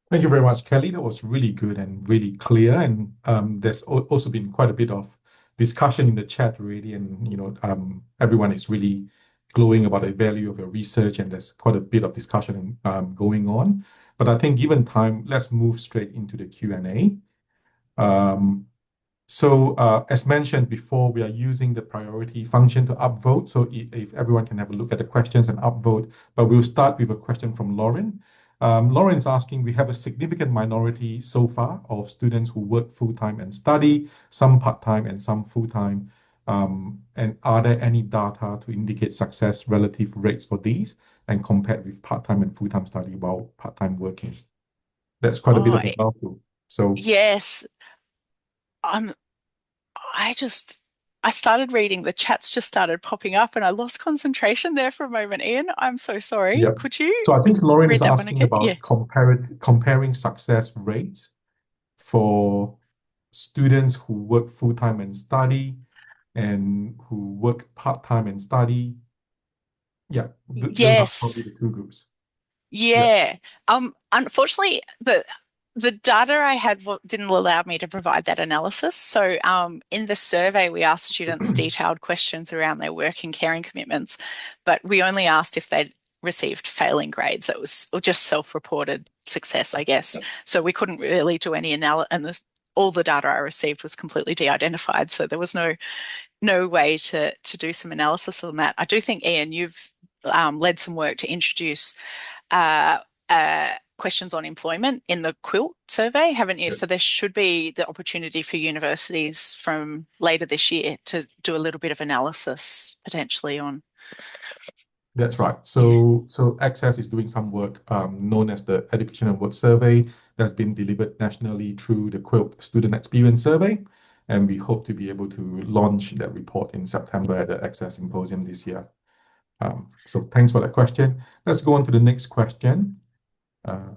Thank you very much, Kelly. That was really good and really clear. And there's also been quite a bit of discussion in the chat already. And, everyone is really glowing about the value of your research. And there's quite a bit of discussion going on. But I think given time, let's move straight into the Q&A. So as mentioned before, we are using the priority function to upvote. So if everyone can have a look at the questions and upvote, but we'll start with a question from Lauren. Lauren is asking, we have a significant minority so far of students who work full-time and study, some part-time and some full-time. And are there any data to indicate success relative rates for these and compared with part-time and full-time study while part-time working? That's quite a bit of a mouthful. So, Yes, I'm I just I started reading, the chats just started popping up and I lost concentration there for a moment. Ian, I'm so sorry. yeah. Could you So I think Lauren is read that one asking again? Yeah. about comparing success rates for students who work full-time and study and who work part-time and study. Yeah, th those are probably Yes. the two groups. Yeah, Yeah. Unfortunately, the data I had didn't allow me to provide that analysis. So, in the survey, we asked students detailed questions around their work and caring commitments, but we only asked if they'd received failing grades. It was just self-reported success, I guess. So we couldn't really do any analysis, and all the data I received was completely de-identified. So there was no way to do some analysis on that. I do think, Ian, you've led some work to introduce uh, questions on employment in the Quilt survey, haven't you? yeah, So there should be the opportunity for universities from later this year to do a little bit of analysis potentially on. that's right. Yeah. So Access is doing some work known as the Education and Work Survey that's been delivered nationally through the Quilt Student Experience Survey. And we hope to be able to launch that report in September at the Access Symposium this year. So thanks for that question. Let's go on to the next question. Uh,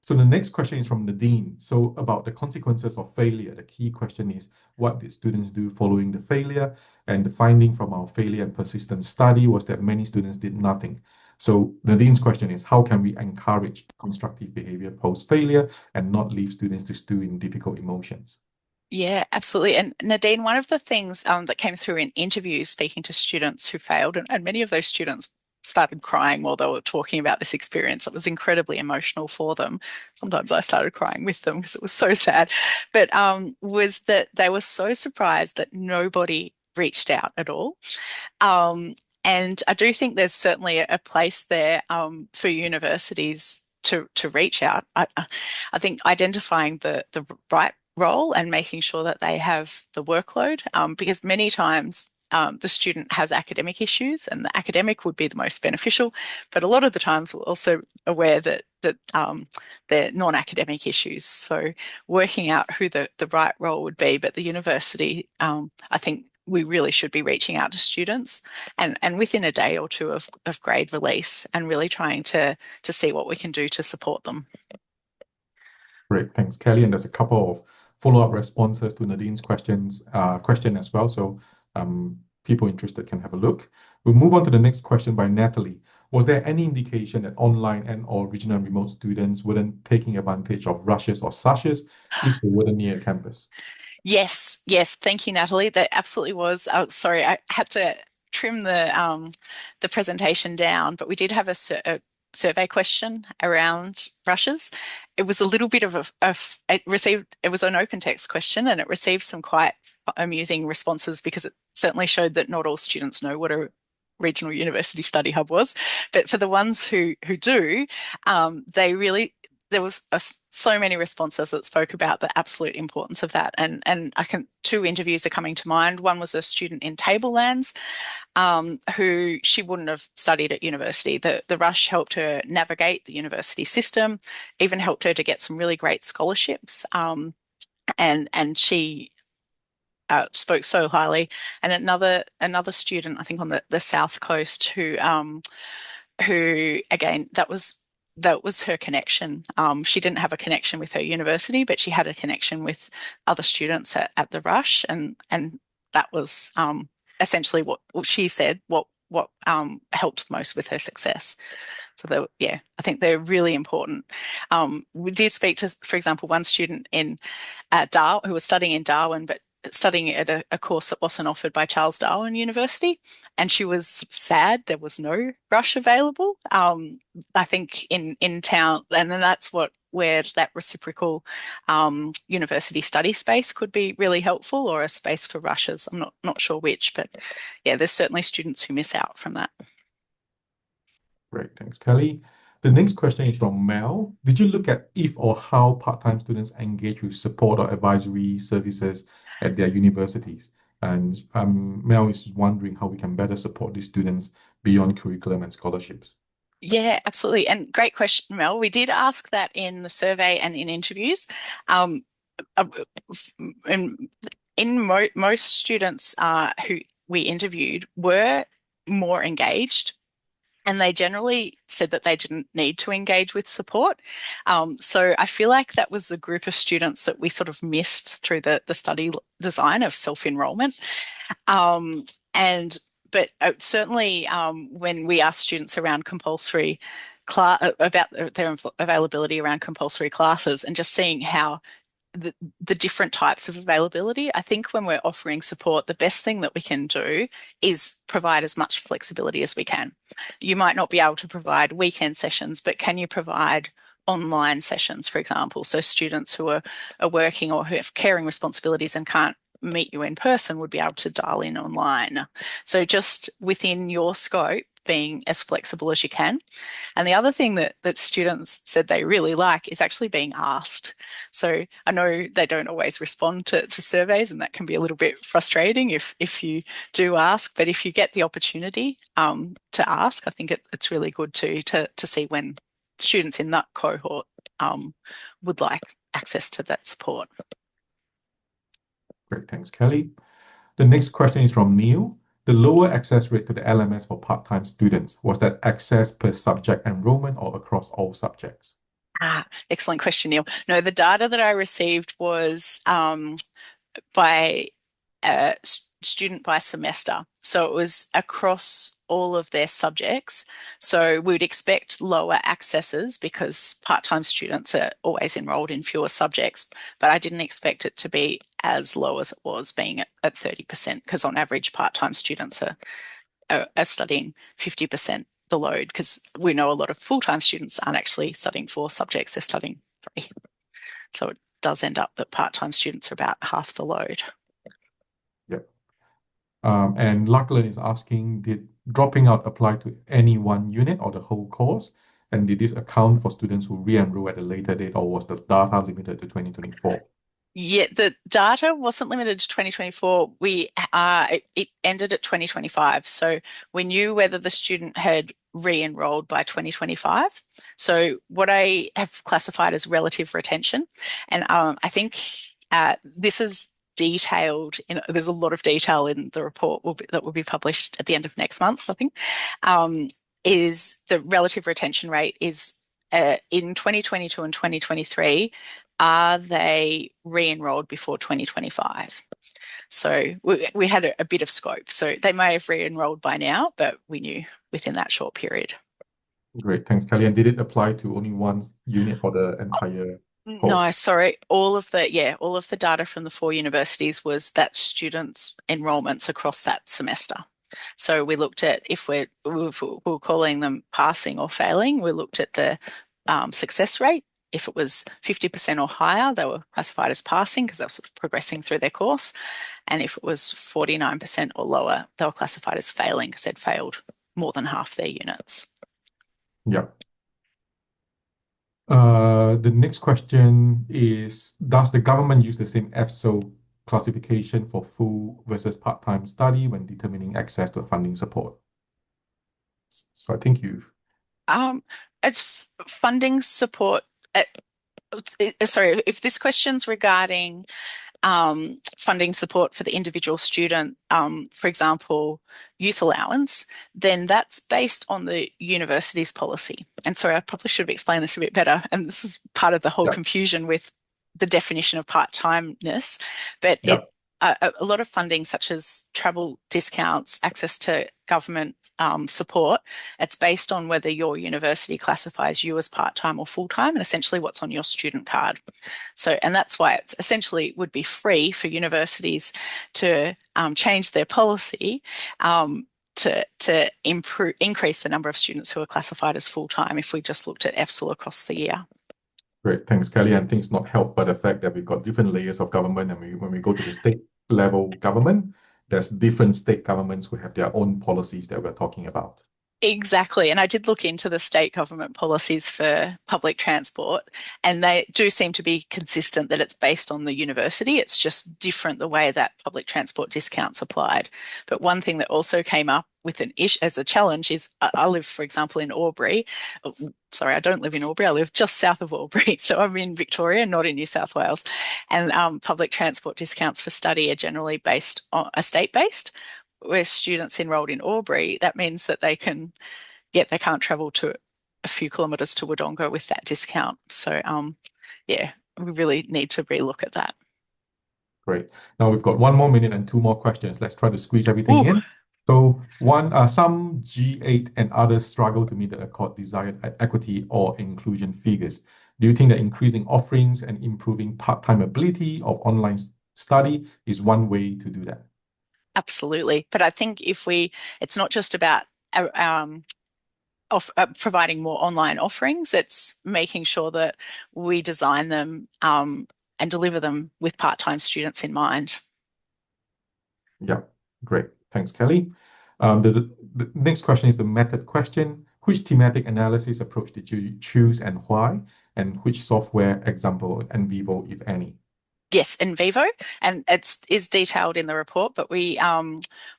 So the next question is from Nadine. So about the consequences of failure, the key question is, what did students do following the failure? And the finding from our failure and persistence study was that many students did nothing. So Nadine's question is, how can we encourage constructive behavior post-failure and not leave students to stew in difficult emotions? Yeah, absolutely. And Nadine, one of the things that came through in interviews speaking to students who failed, and many of those students started crying while they were talking about this experience. It was incredibly emotional for them. Sometimes I started crying with them because it was so sad. But was that they were so surprised that nobody reached out at all. Um, and I do think there's certainly a place there for universities to reach out. I think identifying the right role and making sure that they have the workload, because many times the student has academic issues, and the academic would be the most beneficial. But a lot of the times we're also aware that they're non-academic issues. So working out who the right role would be, but the university, I think we really should be reaching out to students and within a day or two of grade release and really trying to see what we can do to support them. Great, thanks, Kelly. And there's a couple of follow-up responses to Nadine's question as well. So people interested can have a look. We'll move on to the next question by Natalie. Was there any indication that online and/or regional remote students weren't taking advantage of rushes or sashes if they weren't near campus? Yes, yes. Thank you, Natalie. That absolutely was. Oh, sorry, I had to trim the presentation down, but we did have a survey question around brushes. It was a little bit of it was an open text question and it received some quite amusing responses because it certainly showed that not all students know what a regional university study hub was, but for the ones who do, they really there was so many responses that spoke about the absolute importance of that. And two interviews are coming to mind. One was a student in Tablelands, who she wouldn't have studied at university. The rush helped her navigate the university system, even helped her to get some really great scholarships. And she spoke so highly. And another student, I think on the South Coast, who again that was her connection. She didn't have a connection with her university, but she had a connection with other students at the Rush, and that was essentially what she said. What helped most with her success. So yeah, I think they're really important. We did speak to, for example, one student in Darwin who was studying in Darwin, but studying at a course that wasn't offered by Charles Darwin University, and she was sad there was no rush available. I think in town, and then that's where that reciprocal university study space could be really helpful, or a space for rushes. I'm not sure which, but yeah, there's certainly students who miss out from that. Great, thanks, Kelly. The next question is from Mel. Did you look at if or how part-time students engage with support or advisory services at their universities? And Mel is wondering how we can better support these students beyond curriculum and scholarships. Yeah, absolutely. And great question, Mel. We did ask that in the survey and in interviews. Um, uh, and most students who we interviewed were more engaged, and they generally said that they didn't need to engage with support. So I feel like that was the group of students that we sort of missed through the study design of self-enrollment. Um, and but certainly when we ask students around compulsory class about their availability around compulsory classes and just seeing how the different types of availability. I think when we're offering support, the best thing that we can do is provide as much flexibility as we can. You might not be able to provide weekend sessions, but can you provide online sessions, for example? So students who are working or who have caring responsibilities and can't meet you in person would be able to dial in online. So just within your scope, being as flexible as you can. And the other thing that students said they really like is actually being asked. So I know they don't always respond to surveys, and that can be a little bit frustrating if you do ask. But if you get the opportunity to ask, I think it's really good to see when students in that cohort would like access to that support. Great, thanks, Kelly. The next question is from Neil. The lower access rate to the LMS for part-time students, was that access per subject enrollment or across all subjects? Excellent question, Neil. No, the data that I received was by student by semester. So it was across all of their subjects. So we would expect lower accesses because part-time students are always enrolled in fewer subjects, but I didn't expect it to be as low as it was being at 30%, because on average part-time students are studying 50% the load, because we know a lot of full-time students aren't actually studying 4 subjects, they're studying 3. So it does end up that part-time students are about half the load. Yep. And Lachlan is asking, did dropping out apply to any one unit or the whole course? And did this account for students who re-enroll at a later date, or was the data limited to 2024? Yeah, the data wasn't limited to 2024. It ended at 2025. So we knew whether the student had re-enrolled by 2025. So what I have classified as relative retention, and I think this is detailed. There's a lot of detail in the report that will be published at the end of next month, I think. Is the relative retention rate is in 2022 and 2023, are they re-enrolled before 2025? So we had a bit of scope. So they may have re-enrolled by now, but we knew within that short period. Great, thanks, Kelly. And did it apply to only one unit or the entire course? No, sorry. All of the data from the 4 universities was that students' enrollments across that semester. So we looked at if we're calling them passing or failing, we looked at the success rate. If it was 50% or higher, they were classified as passing because they were sort of progressing through their course. And if it was 49% or lower, they were classified as failing because they'd failed more than half their units. Yeah. The next question is, does the government use the same EFSO classification for full versus part-time study when determining access to funding support? So I think you've... It's funding support. Sorry, if this question's regarding funding support for the individual student, for example, youth allowance, then that's based on the university's policy. And sorry, I probably should have explained this a bit better. And this is part of the whole Yeah, confusion with the definition of part-timeness. But yeah, a lot of funding, such as travel discounts, access to government support, it's based on whether your university classifies you as part-time or full-time, and essentially what's on your student card. So, and that's why it essentially would be free for universities to change their policy to increase the number of students who are classified as full-time if we just looked at EFSL across the year. great. Thanks, Kelly. And things not helped by the fact that we've got different layers of government, and when we go to the state level government, there's different state governments who have their own policies that we're talking about. Exactly. And I did look into the state government policies for public transport, and they do seem to be consistent that it's based on the university. It's just different the way that public transport discounts applied. But one thing that also came up with an issue as a challenge is I live, for example, in Albury. Oh, sorry, I don't live in Albury. I live just south of Albury. So I'm in Victoria, not in New South Wales. And public transport discounts for study are generally based on a state based. Where students enrolled in Albury, that means that they can't travel to a few kilometres to Wodonga with that discount. So, yeah, we really need to relook at that. Great. Now we've got 1 more minute and 2 more questions. Let's try to squeeze everything Ooh, in. So some G8 and others struggle to meet the Accord desired equity or inclusion figures. Do you think that increasing offerings and improving part-time ability of online study is one way to do that? absolutely. But I think it's not just about providing more online offerings, it's making sure that we design them and deliver them with part-time students in mind. Yeah, great. Thanks, Kelly. The next question is the method question. Which thematic analysis approach did you choose and why? And which software, example, and Vivo, if any? Yes, in vivo, and is detailed in the report. But we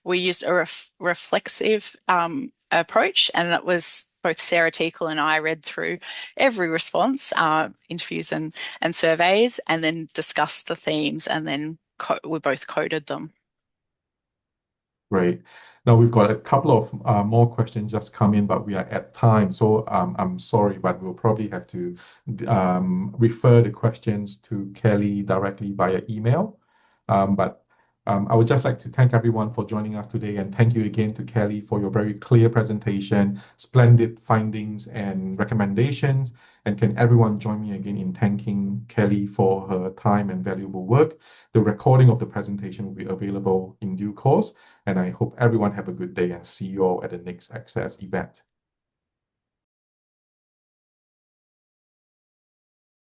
used a reflexive approach, and that was both Sarah Teakle and I read through every response, interviews and surveys, and then discussed the themes, and then we both coded them. Great. Now we've got a couple of more questions just come in, but we are at time. So I'm sorry, but we'll probably have to refer the questions to Kelly directly via email. But I would just like to thank everyone for joining us today, and thank you again to Kelly for your very clear presentation, splendid findings and recommendations. And can everyone join me again in thanking Kelly for her time and valuable work? The recording of the presentation will be available in due course. And I hope everyone have a good day and see you all at the next ACSES event.